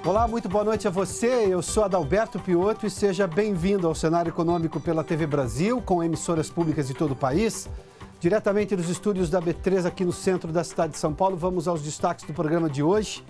Olá, muito boa noite a você. Eu sou Adalberto Piotto e seja bem-vindo ao Cenário Econômico pela TV Brasil, com emissoras públicas de todo o país. Diretamente dos estúdios da B3 aqui no centro da cidade de São Paulo, vamos aos destaques do programa de hoje.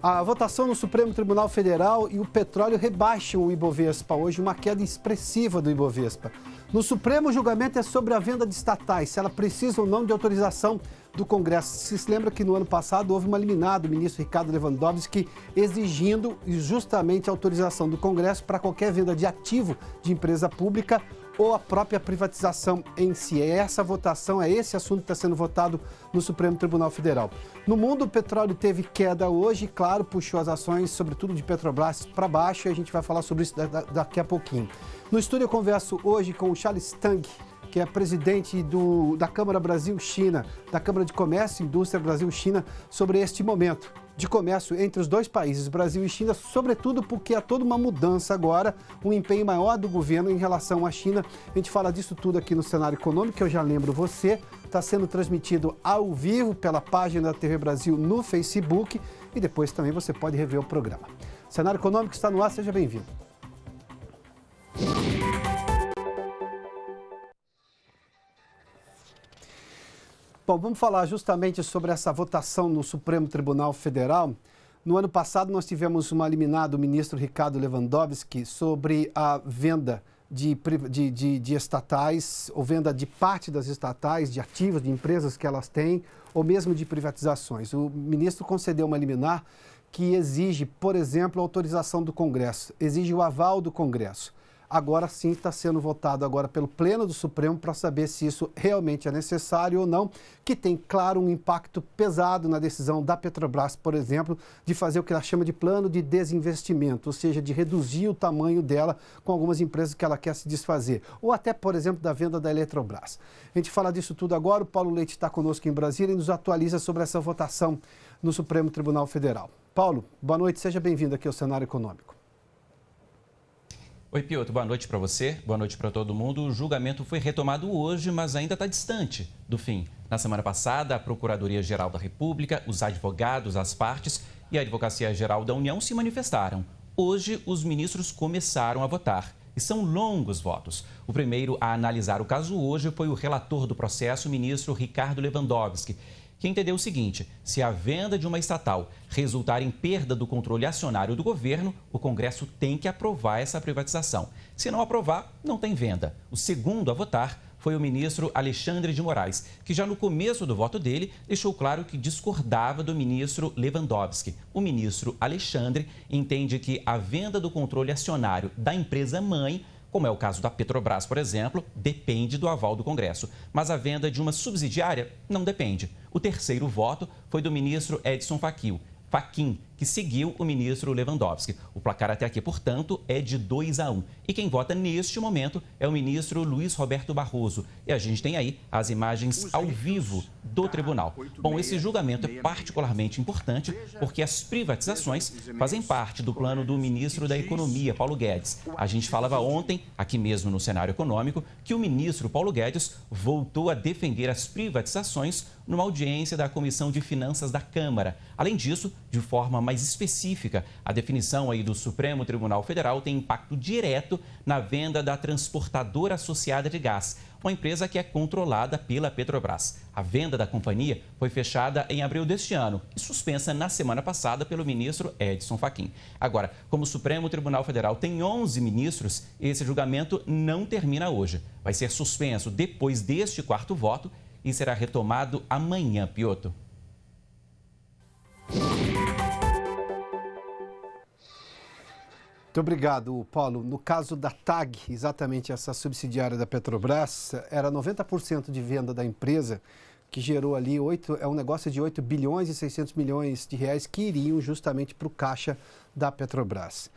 A votação no Supremo Tribunal Federal e o petróleo rebaixam o Ibovespa. Hoje, uma queda expressiva do Ibovespa. No Supremo, o julgamento é sobre a venda de estatais, se ela precisa ou não de autorização do Congresso. Se lembra que no ano passado houve uma liminar do ministro Ricardo Lewandowski exigindo justamente a autorização do Congresso para qualquer venda de ativo de empresa pública ou a própria privatização em si. Essa votação, esse assunto que está sendo votado no Supremo Tribunal Federal. No mundo, o petróleo teve queda hoje e, claro, puxou as ações, sobretudo de Petrobras, para baixo, e a gente vai falar sobre isso daqui a pouquinho. No estúdio eu converso hoje com o Charles Tang, que é presidente da Câmara Brasil-China, da Câmara de Comércio e Indústria Brasil-China, sobre este momento de comércio entre os dois países, Brasil e China, sobretudo porque há toda uma mudança agora, um empenho maior do governo em relação à China. A gente fala disso tudo aqui no Cenário Econômico, que eu já lembro você, está sendo transmitido ao vivo pela página da TV Brasil no Facebook e depois também você pode rever o programa. O Cenário Econômico está no ar, seja bem-vindo. Bom, vamos falar justamente sobre essa votação no Supremo Tribunal Federal. No ano passado, nós tivemos uma liminar do ministro Ricardo Lewandowski sobre a venda de estatais, ou venda de parte das estatais, de ativos, de empresas que elas têm, ou mesmo de privatizações. O ministro concedeu uma liminar que exige, por exemplo, a autorização do Congresso, exige o aval do Congresso. Agora sim está sendo votado agora pelo Pleno do Supremo para saber se isso realmente é necessário ou não, que tem, claro, um impacto pesado na decisão da Petrobras, por exemplo, de fazer o que ela chama de plano de desinvestimento, ou seja, de reduzir o tamanho dela com algumas empresas que ela quer se desfazer, ou até, por exemplo, da venda da Eletrobras. A gente fala disso tudo agora, o Paulo Leite está conosco em Brasília e nos atualiza sobre essa votação no Supremo Tribunal Federal. Paulo, boa noite, seja bem-vindo aqui ao Cenário Econômico. Oi, Piotto, boa noite para você, boa noite para todo mundo. O julgamento foi retomado hoje, mas ainda está distante do fim. Na semana passada, a Procuradoria-Geral da República, os advogados, as partes e a Advocacia-Geral da União se manifestaram. Hoje, os ministros começaram a votar. E são longos votos. O primeiro a analisar o caso hoje foi o relator do processo, o ministro Ricardo Lewandowski, que entendeu o seguinte: se a venda de uma estatal resultar em perda do controle acionário do governo, o Congresso tem que aprovar essa privatização. Se não aprovar, não tem venda. O segundo a votar foi o ministro Alexandre de Moraes, que já no começo do voto dele deixou claro que discordava do ministro Lewandowski. O ministro Alexandre entende que a venda do controle acionário da empresa-mãe, como é o caso da Petrobras, por exemplo, depende do aval do Congresso. Mas a venda de uma subsidiária não depende. O terceiro voto foi do ministro Edson Fachin, que seguiu o ministro Lewandowski. O placar até aqui, portanto, é de 2-1. E quem vota neste momento é o ministro Luiz Roberto Barroso. E a gente tem aí as imagens ao vivo do tribunal. Bom, esse julgamento é particularmente importante porque as privatizações fazem parte do plano do ministro da Economia, Paulo Guedes. A gente falava ontem, aqui mesmo no Cenário Econômico, que o ministro Paulo Guedes voltou a defender as privatizações numa audiência da Comissão de Finanças da Câmara. Além disso, de forma mais específica, a definição aí do Supremo Tribunal Federal tem impacto direto na venda da Transportadora Associada de Gás, uma empresa que é controlada pela Petrobras. A venda da companhia foi fechada em abril deste ano e suspensa na semana passada pelo ministro Edson Fachin. Agora, como o Supremo Tribunal Federal tem 11 ministros, esse julgamento não termina hoje. Vai ser suspenso depois deste quarto voto e será retomado amanhã, Piotto. Muito obrigado, Paulo. No caso da TAG, exatamente essa subsidiária da Petrobras, era 90% de venda da empresa, que gerou ali um negócio de 8 bilhões e 600 milhões de reais que iriam justamente para o caixa da Petrobras.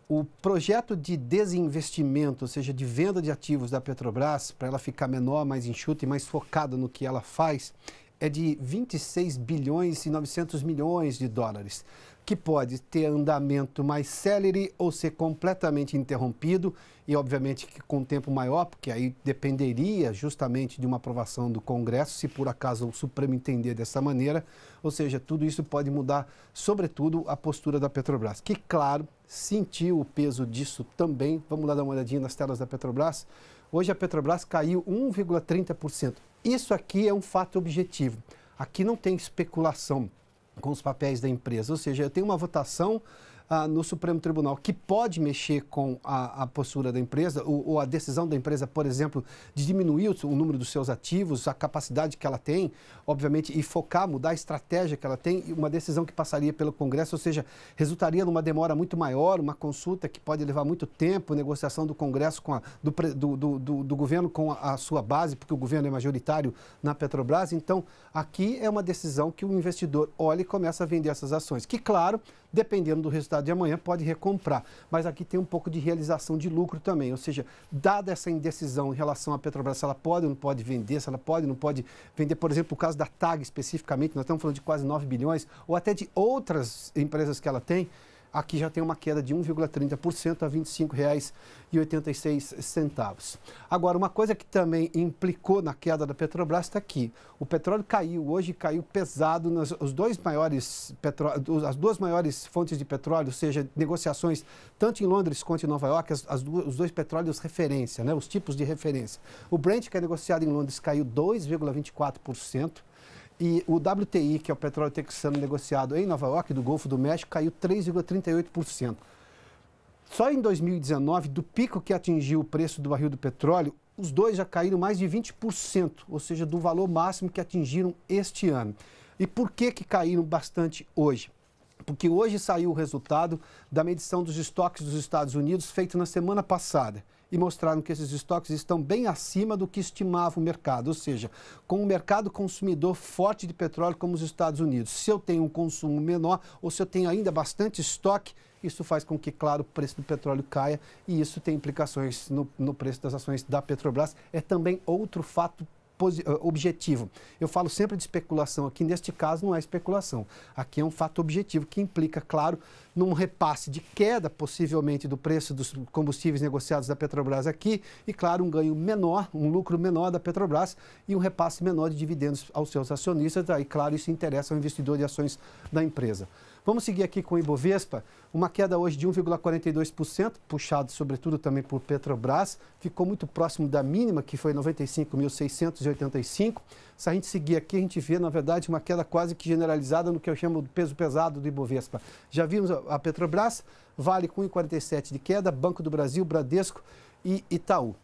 O projeto de desinvestimento, ou seja, de venda de ativos da Petrobras, para ela ficar menor, mais enxuta e mais focada no que ela faz, é de 26 bilhões e 900 milhões de dólares, que pode ter andamento mais célere ou ser completamente interrompido e, obviamente, que com tempo maior, porque aí dependeria justamente de uma aprovação do Congresso, se por acaso o Supremo entender dessa maneira, ou seja, tudo isso pode mudar, sobretudo, a postura da Petrobras, que, claro, sentiu o peso disso também. Vamos lá dar uma olhadinha nas telas da Petrobras. Hoje a Petrobras caiu 1,30%. Isso aqui é um fato objetivo. Aqui não tem especulação com os papéis da empresa, ou seja, eu tenho uma votação no Supremo Tribunal que pode mexer com a postura da empresa ou a decisão da empresa, por exemplo, de diminuir o número dos seus ativos, a capacidade que ela tem, obviamente, e focar, mudar a estratégia que ela tem, uma decisão que passaria pelo Congresso, ou seja, resultaria numa demora muito maior, uma consulta que pode levar muito tempo, negociação do Congresso do governo com a sua base, porque o governo é majoritário na Petrobras. Então, aqui é uma decisão que o investidor olha e começa a vender essas ações, que, claro, dependendo do resultado de amanhã, pode recomprar. Mas aqui tem um pouco de realização de lucro também, ou seja, dada essa indecisão em relação à Petrobras, se ela pode ou não pode vender, se ela pode ou não pode vender, por exemplo, o caso da TAG especificamente, nós estamos falando de quase 9 bilhões, ou até de outras empresas que ela tem, aqui já tem uma queda de 1,30% a R$ 25,86. Agora, uma coisa que também implicou na queda da Petrobras está aqui. O petróleo hoje caiu pesado nas as duas maiores fontes de petróleo, ou seja, negociações tanto em Londres quanto em Nova York, os dois petróleos referência, né, os tipos de referência. O Brent, que é negociado em Londres, caiu 2,24%. E o WTI, que é o petróleo texano negociado em Nova York, do Golfo do México, caiu 3,38%. Só em 2019, do pico que atingiu o preço do barril do petróleo, os dois já caíram mais de 20%, ou seja, do valor máximo que atingiram este ano. E por que caíram bastante hoje? Porque hoje saiu o resultado da medição dos estoques dos Estados Unidos, feito na semana passada, e mostraram que esses estoques estão bem acima do que estimava o mercado, ou seja, com um mercado consumidor forte de petróleo como os Estados Unidos. Se eu tenho um consumo menor ou se eu tenho ainda bastante estoque, isso faz com que, claro, o preço do petróleo caia e isso tem implicações no preço das ações da Petrobras. É também outro fato objetivo. Eu falo sempre de especulação aqui, neste caso não é especulação. Aqui é um fato objetivo que implica, claro, num repasse de queda, possivelmente, do preço dos combustíveis negociados da Petrobras aqui e, claro, um ganho menor, um lucro menor da Petrobras e um repasse menor de dividendos aos seus acionistas. Aí, claro, isso interessa ao investidor de ações da empresa. Vamos seguir aqui com o Ibovespa, uma queda hoje de 1,42%, puxado sobretudo também por Petrobras, ficou muito próximo da mínima, que foi 95.685. Se a gente seguir aqui, a gente vê, na verdade, uma queda quase que generalizada no que eu chamo de peso pesado do Ibovespa. Já vimos a Petrobras, Vale com 1,47 de queda, Banco do Brasil, Bradesco e Itaú.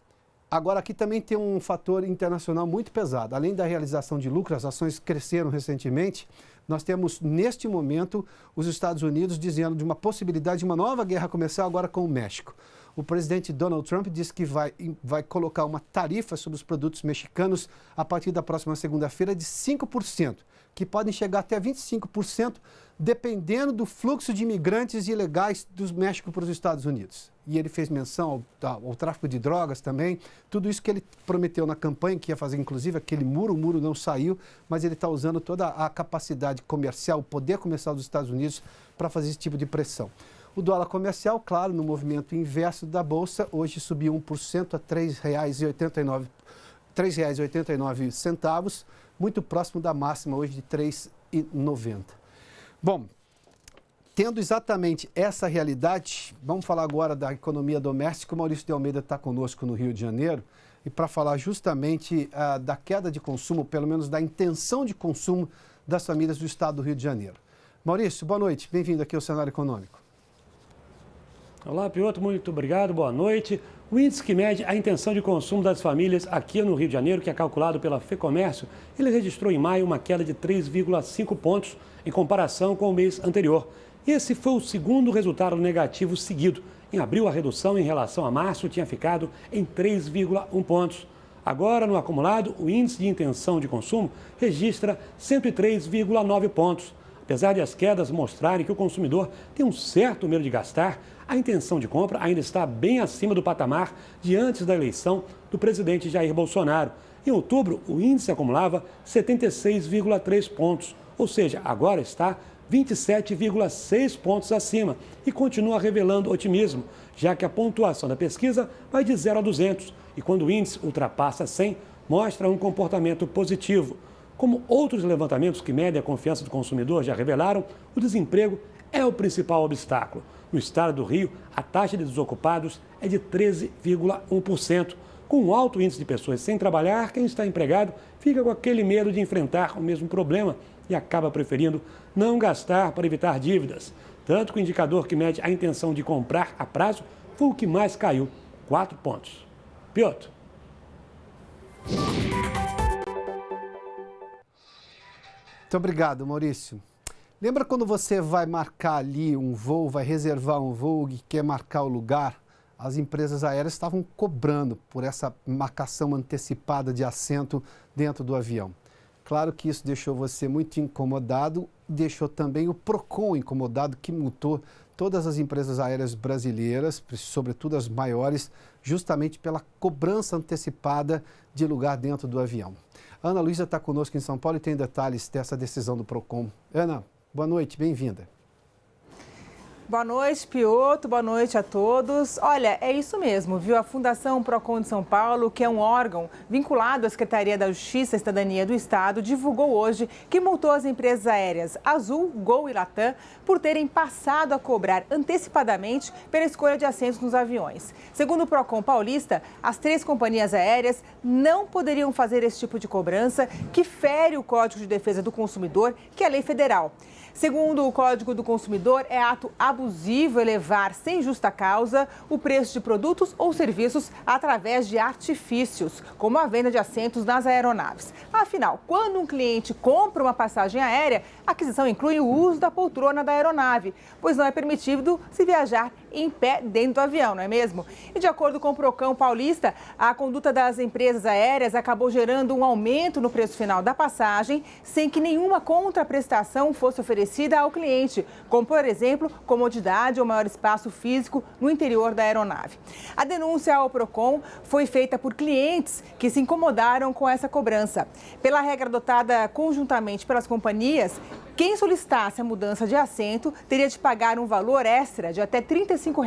Agora, aqui também tem um fator internacional muito pesado. Além da realização de lucro, as ações cresceram recentemente. Nós temos, neste momento, os Estados Unidos dizendo de uma possibilidade de uma nova guerra comercial agora com o México. O presidente Donald Trump disse que vai colocar uma tarifa sobre os produtos mexicanos a partir da próxima segunda-feira de 5%, que podem chegar até 25%, dependendo do fluxo de imigrantes ilegais do México para os Estados Unidos. E ele fez menção ao tráfico de drogas também, tudo isso que ele prometeu na campanha, que ia fazer inclusive aquele muro, o muro não saiu, mas ele está usando toda a capacidade comercial, o poder comercial dos Estados Unidos para fazer esse tipo de pressão. O dólar comercial, claro, no movimento inverso da Bolsa, hoje subiu 1% a R$ 3,89, muito próximo da máxima hoje de R$ 3,90. Bom, tendo exatamente essa realidade, vamos falar agora da economia doméstica. O Maurício de Almeida está conosco no Rio de Janeiro e para falar justamente da queda de consumo, pelo menos da intenção de consumo das famílias do estado do Rio de Janeiro. Maurício, boa noite, bem-vindo aqui ao Cenário Econômico. Olá, Piotr, muito obrigado, boa noite. O índice que mede a intenção de consumo das famílias aqui no Rio de Janeiro, que é calculado pela FEComércio, ele registrou em maio uma queda de 3,5 pontos em comparação com o mês anterior. Esse foi o segundo resultado negativo seguido. Em abril, a redução em relação a março tinha ficado em 3,1 pontos. Agora, no acumulado, o índice de intenção de consumo registra 103,9 pontos. Apesar de as quedas mostrarem que o consumidor tem um certo medo de gastar, a intenção de compra ainda está bem acima do patamar de antes da eleição do presidente Jair Bolsonaro. Em outubro, o índice acumulava 76,3 pontos, ou seja, agora está 27,6 pontos acima e continua revelando otimismo, já que a pontuação da pesquisa vai de 0 a 200 e quando o índice ultrapassa 100, mostra um comportamento positivo. Como outros levantamentos que medem a confiança do consumidor já revelaram, o desemprego é o principal obstáculo. No estado do Rio, a taxa de desocupados é de 13,1%. Com um alto índice de pessoas sem trabalhar, quem está empregado fica com aquele medo de enfrentar o mesmo problema e acaba preferindo não gastar para evitar dívidas. Tanto que o indicador que mede a intenção de comprar a prazo foi o que mais caiu, 4 pontos. Piotr. Muito obrigado, Maurício. Lembra quando você vai marcar ali um voo, vai reservar um voo e quer marcar o lugar? As empresas aéreas estavam cobrando por essa marcação antecipada de assento dentro do avião. Claro que isso deixou você muito incomodado, deixou também o Procon incomodado, que multou todas as empresas aéreas brasileiras, sobretudo as maiores, justamente pela cobrança antecipada de lugar dentro do avião. A Ana Luísa está conosco em São Paulo e tem detalhes dessa decisão do Procon. Ana, boa noite, bem-vinda. Boa noite, Piotr. Boa noite a todos. Olha, é isso mesmo, viu? A Fundação Procon de São Paulo, que é um órgão vinculado à Secretaria da Justiça e Cidadania do Estado, divulgou hoje que multou as empresas aéreas Azul, Gol e Latam por terem passado a cobrar antecipadamente pela escolha de assentos nos aviões. Segundo o Procon paulista, as 3 companhias aéreas não poderiam fazer esse tipo de cobrança que fere o Código de Defesa do Consumidor, que é a lei federal. Segundo o Código do Consumidor, é ato abusivo elevar sem justa causa o preço de produtos ou serviços através de artifícios, como a venda de assentos nas aeronaves. Afinal, quando um cliente compra uma passagem aérea, a aquisição inclui o uso da poltrona da aeronave, pois não é permitido se viajar em pé dentro do avião, não é mesmo? E de acordo com o Procon paulista, a conduta das empresas aéreas acabou gerando um aumento no preço final da passagem, sem que nenhuma contraprestação fosse oferecida ao cliente, como, por exemplo, comodidade ou maior espaço físico no interior da aeronave. A denúncia ao Procon foi feita por clientes que se incomodaram com essa cobrança. Pela regra adotada conjuntamente pelas companhias, quem solicitasse a mudança de assento teria de pagar um valor extra de até R$ 35,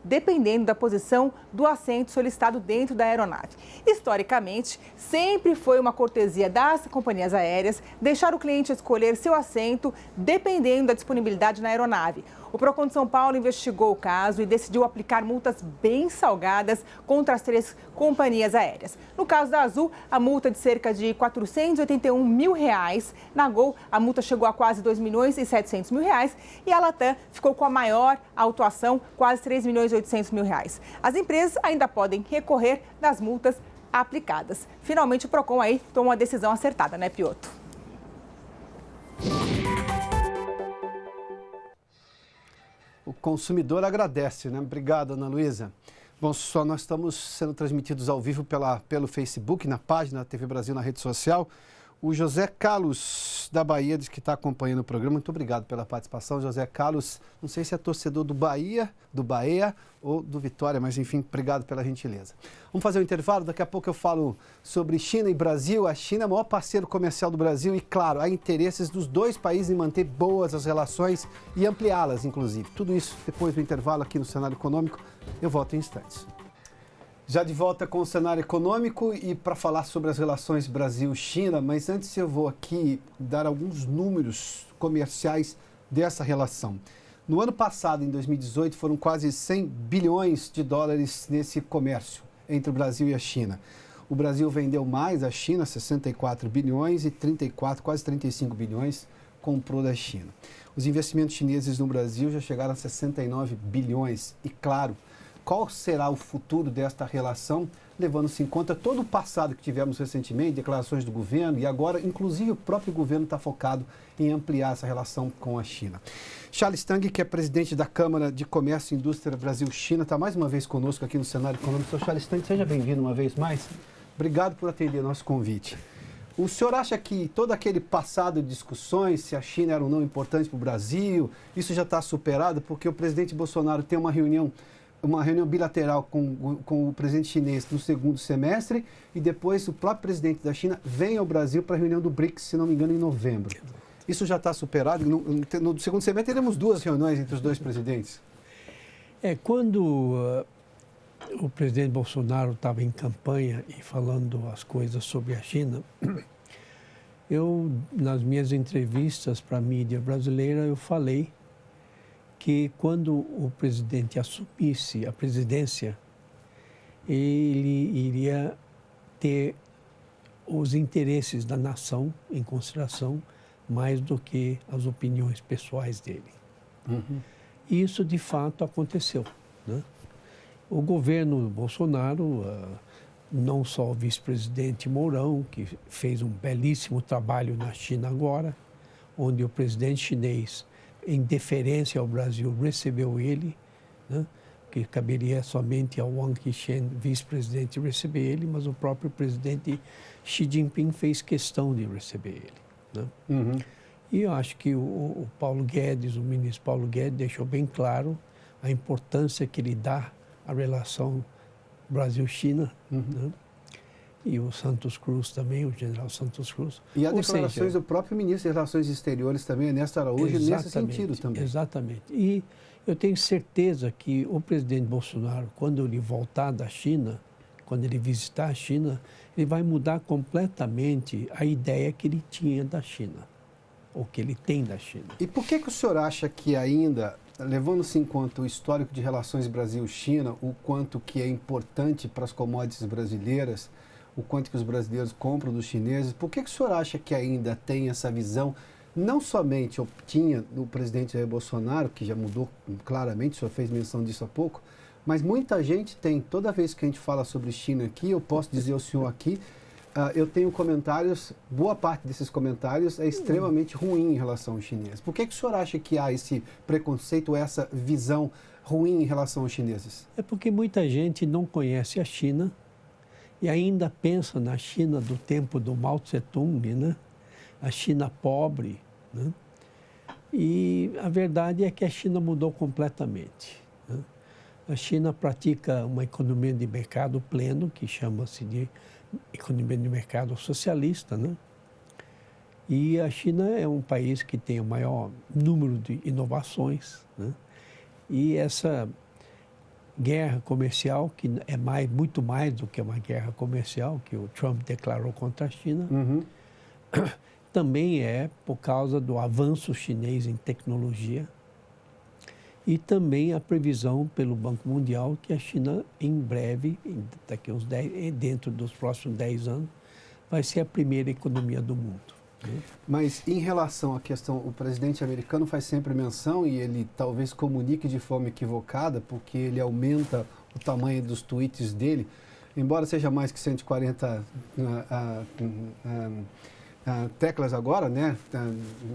dependendo da posição do assento solicitado dentro da aeronave. Historicamente, sempre foi uma cortesia das companhias aéreas deixar o cliente escolher seu assento dependendo da disponibilidade na aeronave. O Procon de São Paulo investigou o caso e decidiu aplicar multas bem salgadas contra as 3 companhias aéreas. No caso da Azul, a multa de cerca de R$ 481 mil. Na Gol, a multa chegou a quase R$ 2.700.000 e a Latam ficou com a maior autuação, quase R$ 3.800.000. As empresas ainda podem recorrer das multas aplicadas. Finalmente, o Procon aí tomou uma decisão acertada, né, Piotr? O consumidor agradece, né? Obrigado, Ana Luísa. Bom, só nós estamos sendo transmitidos ao vivo pelo Facebook, na página da TV Brasil, na rede social. O José Carlos, da Bahia, diz que está acompanhando o programa. Muito obrigado pela participação, José Carlos. Não sei se é torcedor do Bahia ou do Vitória, mas enfim, obrigado pela gentileza. Vamos fazer um intervalo, daqui a pouco eu falo sobre China e Brasil. A China é o maior parceiro comercial do Brasil e, claro, há interesses dos 2 países em manter boas as relações e ampliá-las, inclusive. Tudo isso depois do intervalo aqui no Cenário Econômico. Eu volto em instantes. Já de volta com o Cenário Econômico e para falar sobre as relações Brasil-China, mas antes eu vou aqui dar alguns números comerciais dessa relação. No ano passado, em 2018, foram quase 100 bilhões de dólares nesse comércio entre o Brasil e a China. O Brasil vendeu mais à China, 64 bilhões, e 34, quase 35 bilhões comprou da China. Os investimentos chineses no Brasil já chegaram a 69 bilhões e, claro, qual será o futuro desta relação, levando-se em conta todo o passado que tivemos recentemente, declarações do governo, e agora, inclusive, o próprio governo está focado em ampliar essa relação com a China. Charles Tang, que é presidente da Câmara de Comércio e Indústria Brasil-China, está mais uma vez conosco aqui no Cenário Econômico. Sr. Charles Tang, seja bem-vindo uma vez mais. Obrigado por atender nosso convite. O senhor acha que todo aquele passado de discussões, se a China era ou não importante para o Brasil, isso já está superado? Porque o presidente Bolsonaro tem uma reunião bilateral com o presidente chinês no segundo semestre e depois o próprio presidente da China vem ao Brasil para a reunião do BRICS, se não me engano, em novembro. Isso já está superado? No segundo semestre teremos 2 reuniões entre os 2 presidentes. Quando o presidente Bolsonaro estava em campanha e falando as coisas sobre a China, nas minhas entrevistas para a mídia brasileira, eu falei que quando o presidente assumisse a presidência, ele iria ter os interesses da nação em consideração mais do que as opiniões pessoais dele. Uhum. E isso, de fato, aconteceu, né? O governo Bolsonaro, não só o vice-presidente Mourão, que fez um belíssimo trabalho na China agora, onde o presidente chinês, em deferência ao Brasil, recebeu ele, né? Que caberia somente ao Wang Qishan, vice-presidente, receber ele, mas o próprio presidente Xi Jinping fez questão de receber ele, né? Uhum. E eu acho que o Paulo Guedes, o ministro Paulo Guedes, deixou bem claro a importância que ele dá à relação Brasil-China, né? E o Santos Cruz também, o general Santos Cruz. E há declarações do próprio ministro de Relações Exteriores também, Ernesto Araújo, nesse sentido também. Exatamente. E eu tenho certeza que o presidente Bolsonaro, quando ele voltar da China, quando ele visitar a China, ele vai mudar completamente a ideia que ele tinha da China, ou que ele tem da China. E por que o senhor acha que ainda, levando-se em conta o histórico de relações Brasil-China, o quanto que é importante para as commodities brasileiras, o quanto que os brasileiros compram dos chineses, por que o senhor acha que ainda tem essa visão, não somente tinha no presidente Jair Bolsonaro, que já mudou claramente, o senhor fez menção disso há pouco, mas muita gente tem, toda vez que a gente fala sobre China aqui, eu posso dizer ao senhor aqui, eu tenho comentários, boa parte desses comentários é extremamente ruim em relação aos chineses. Por que o senhor acha que há esse preconceito, essa visão ruim em relação aos chineses? É porque muita gente não conhece a China e ainda pensa na China do tempo do Mao Tse-tung, né? A China pobre, né? E a verdade é que a China mudou completamente, né? A China pratica uma economia de mercado pleno, que chama-se de economia de mercado socialista, né? E a China é um país que tem o maior número de inovações, né? E essa guerra comercial, que é muito mais do que uma guerra comercial, que o Trump declarou contra a China, também é por causa do avanço chinês em tecnologia e também a previsão pelo Banco Mundial que a China, em breve, daqui uns dentro dos próximos 10 anos, vai ser a primeira economia do mundo. Mas em relação à questão, o presidente americano faz sempre menção, e ele talvez comunique de forma equivocada, porque ele aumenta o tamanho dos tweets dele, embora seja mais que 140 teclas agora, né,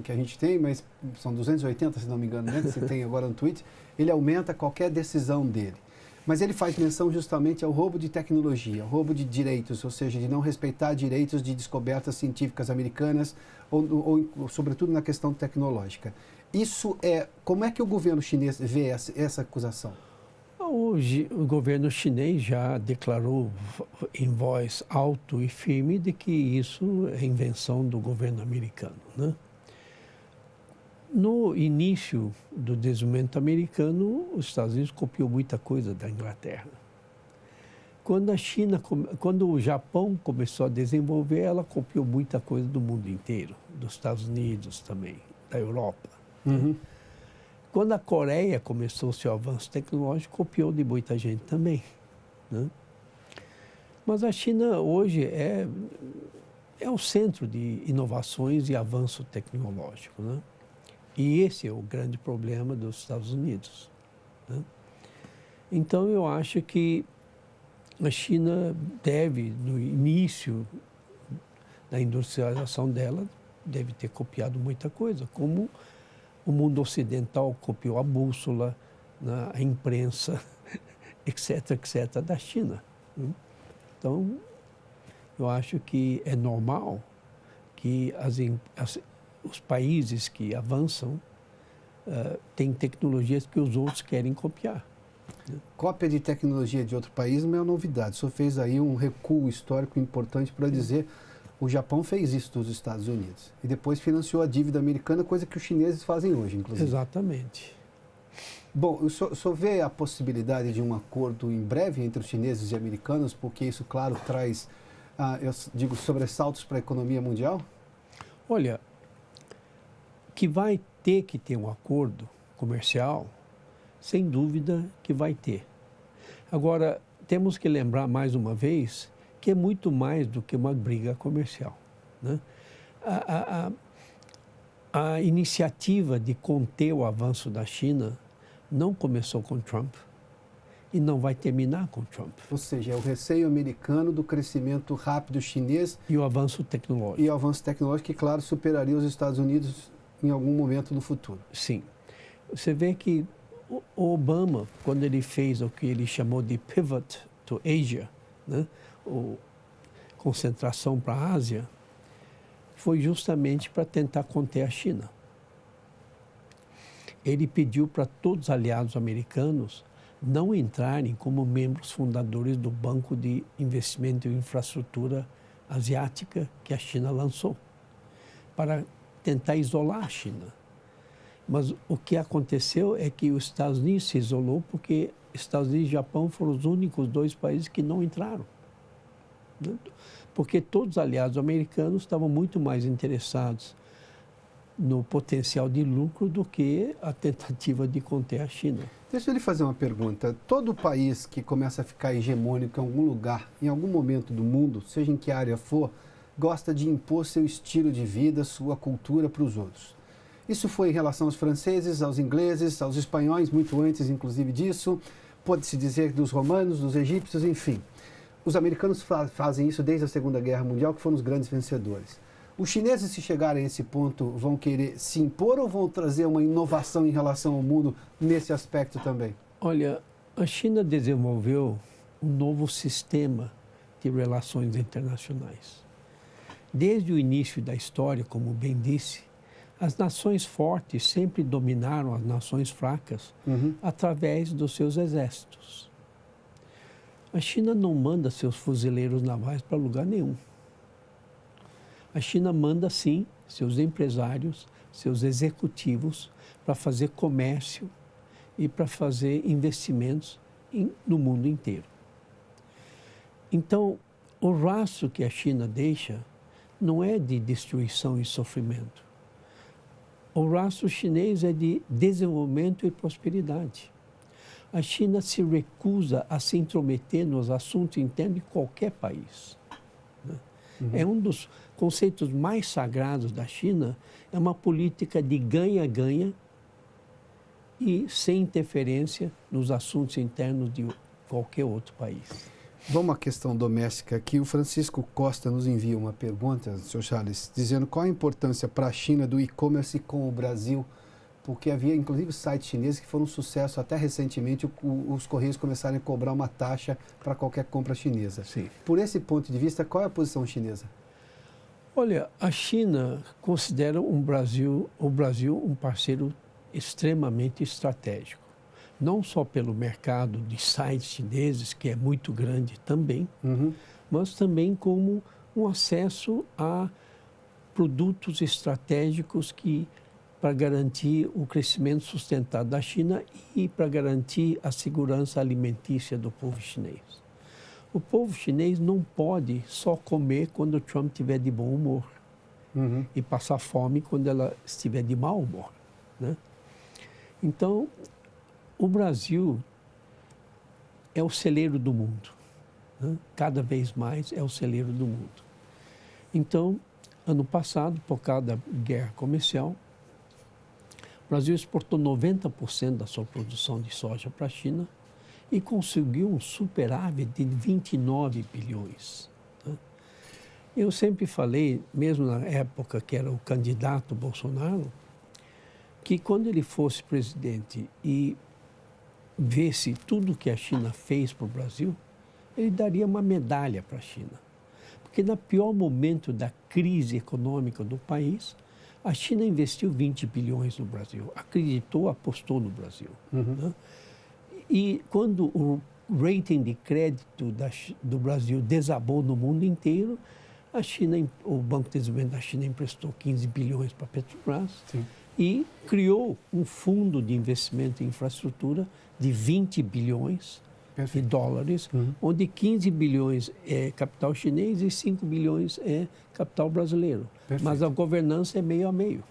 que a gente tem, mas são 280, se não me engano, né, que você tem agora no tweet, ele aumenta qualquer decisão dele. Mas ele faz menção justamente ao roubo de tecnologia, roubo de direitos, ou seja, de não respeitar direitos de descobertas científicas americanas, ou sobretudo na questão tecnológica. Isso como é que o governo chinês vê essa acusação? O governo chinês já declarou em voz alto e firme de que isso é invenção do governo americano, né? No início do desenvolvimento americano, os Estados Unidos copiou muita coisa da Inglaterra. Quando o Japão começou a desenvolver, ela copiou muita coisa do mundo inteiro, dos Estados Unidos também, da Europa. Né? Quando a Coreia começou o seu avanço tecnológico, copiou de muita gente também, né? Mas a China hoje é o centro de inovações e avanço tecnológico, né? E esse é o grande problema dos Estados Unidos, né? Então, eu acho que a China deve, no início da industrialização dela, deve ter copiado muita coisa, como o mundo ocidental copiou a bússola, né, a imprensa, etc., da China, né? Então, eu acho que é normal que os países que avançam têm tecnologias que os outros querem copiar, né? Cópia de tecnologia de outro país não é uma novidade. O senhor fez aí um recuo histórico importante para dizer O Japão fez isso dos Estados Unidos e depois financiou a dívida americana, coisa que os chineses fazem hoje, inclusive. Exatamente. Bom, o senhor vê a possibilidade de um acordo em breve entre os chineses e americanos, porque isso, claro, traz, eu digo, sobressaltos para a economia mundial? Olha, que vai ter que ter um acordo comercial, sem dúvida que vai ter. Agora, temos que lembrar mais uma vez que é muito mais do que uma briga comercial, né? A iniciativa de conter o avanço da China não começou com Trump e não vai terminar com Trump. Ou seja, é o receio americano do crescimento rápido chinês e o avanço tecnológico. E o avanço tecnológico que, claro, superaria os Estados Unidos em algum momento no futuro. Sim. Você vê que o Obama, quando ele fez o que ele chamou de pivot to Asia, né? Concentração para a Ásia, foi justamente para tentar conter a China. Ele pediu para todos os aliados americanos não entrarem como membros fundadores do Banco de Investimento em Infraestrutura Asiática que a China lançou, para tentar isolar a China. Mas o que aconteceu é que os Estados Unidos se isolou porque Estados Unidos e Japão foram os únicos dois países que não entraram. Porque todos os aliados americanos estavam muito mais interessados no potencial de lucro do que a tentativa de conter a China. Deixa eu lhe fazer uma pergunta. Todo país que começa a ficar hegemônico em algum lugar, em algum momento do mundo, seja em que área for, gosta de impor seu estilo de vida, sua cultura para os outros. Isso foi em relação aos franceses, aos ingleses, aos espanhóis, muito antes, inclusive, disso. Pode-se dizer dos romanos, dos egípcios, enfim. Os americanos fazem isso desde a Segunda Guerra Mundial, que foram os grandes vencedores. Os chineses, se chegarem a esse ponto, vão querer se impor ou vão trazer uma inovação em relação ao mundo nesse aspecto também? Olha, a China desenvolveu um novo sistema de relações internacionais. Desde o início da história, como bem disse, as nações fortes sempre dominaram as nações fracas através dos seus exércitos. A China não manda seus fuzileiros navais para lugar nenhum. A China manda, sim, seus empresários, seus executivos para fazer comércio e para fazer investimentos no mundo inteiro. Então, o rastro que a China deixa não é de destruição e sofrimento. O rastro chinês é de desenvolvimento e prosperidade. A China se recusa a se intrometer nos assuntos internos de qualquer país. É um dos conceitos mais sagrados da China, é uma política de ganha-ganha e sem interferência nos assuntos internos de qualquer outro país. Vamos à questão doméstica aqui. O Francisco Costa nos envia uma pergunta, Sr. Charles, dizendo qual a importância para a China do e-commerce com o Brasil, porque havia inclusive sites chineses que foram um sucesso até recentemente, os Correios começaram a cobrar uma taxa para qualquer compra chinesa. Sim. Por esse ponto de vista, qual é a posição chinesa? Olha, a China considera o Brasil um parceiro extremamente estratégico. Não só pelo mercado de sites chineses, que é muito grande também, mas também como um acesso a produtos estratégicos para garantir o crescimento sustentado da China e para garantir a segurança alimentícia do povo chinês. O povo chinês não pode só comer quando o Trump estiver de bom humor e passar fome quando ela estiver de mau humor, né? Então, o Brasil é o celeiro do mundo, né? Cada vez mais é o celeiro do mundo. Então, ano passado, por causa da guerra comercial, o Brasil exportou 90% da sua produção de soja para a China e conseguiu um superávit de 29 bilhões. Né? Eu sempre falei, mesmo na época que era o candidato Bolsonaro, que quando ele fosse presidente e visse tudo que a China fez para o Brasil, ele daria uma medalha para a China. Porque no pior momento da crise econômica do país, a China investiu 20 bilhões no Brasil, acreditou, apostou no Brasil. Né? E quando o rating de crédito do Brasil desabou no mundo inteiro, A China, o Banco de Desenvolvimento da China emprestou 15 bilhões para a Petrobras. Sim. E criou um fundo de investimento em infraestrutura de 20 bilhões de dólares, onde 15 bilhões é capital chinês e 5 bilhões é capital brasileiro. Perfeito. Mas a governança é meio a meio.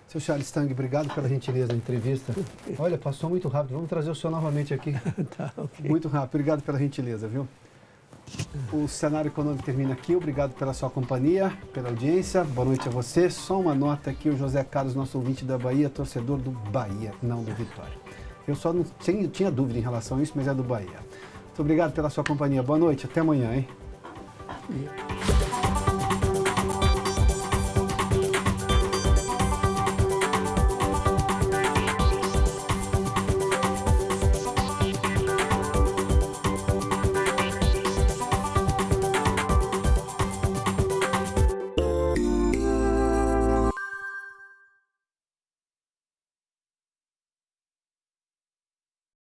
Seu Charles Tang, obrigado pela gentileza da entrevista. Olha, passou muito rápido. Vamos trazer o senhor novamente aqui. Tá, ok. Muito rápido. Obrigado pela gentileza, viu? O Cenário Econômico termina aqui. Obrigado pela sua companhia, pela audiência. Boa noite a você. Só uma nota aqui, o José Carlos, nosso ouvinte da Bahia, torcedor do Bahia, não do Vitória. Eu só não tinha dúvida em relação a isso, mas é do Bahia. Muito obrigado pela sua companhia. Boa noite. Até amanhã, hein?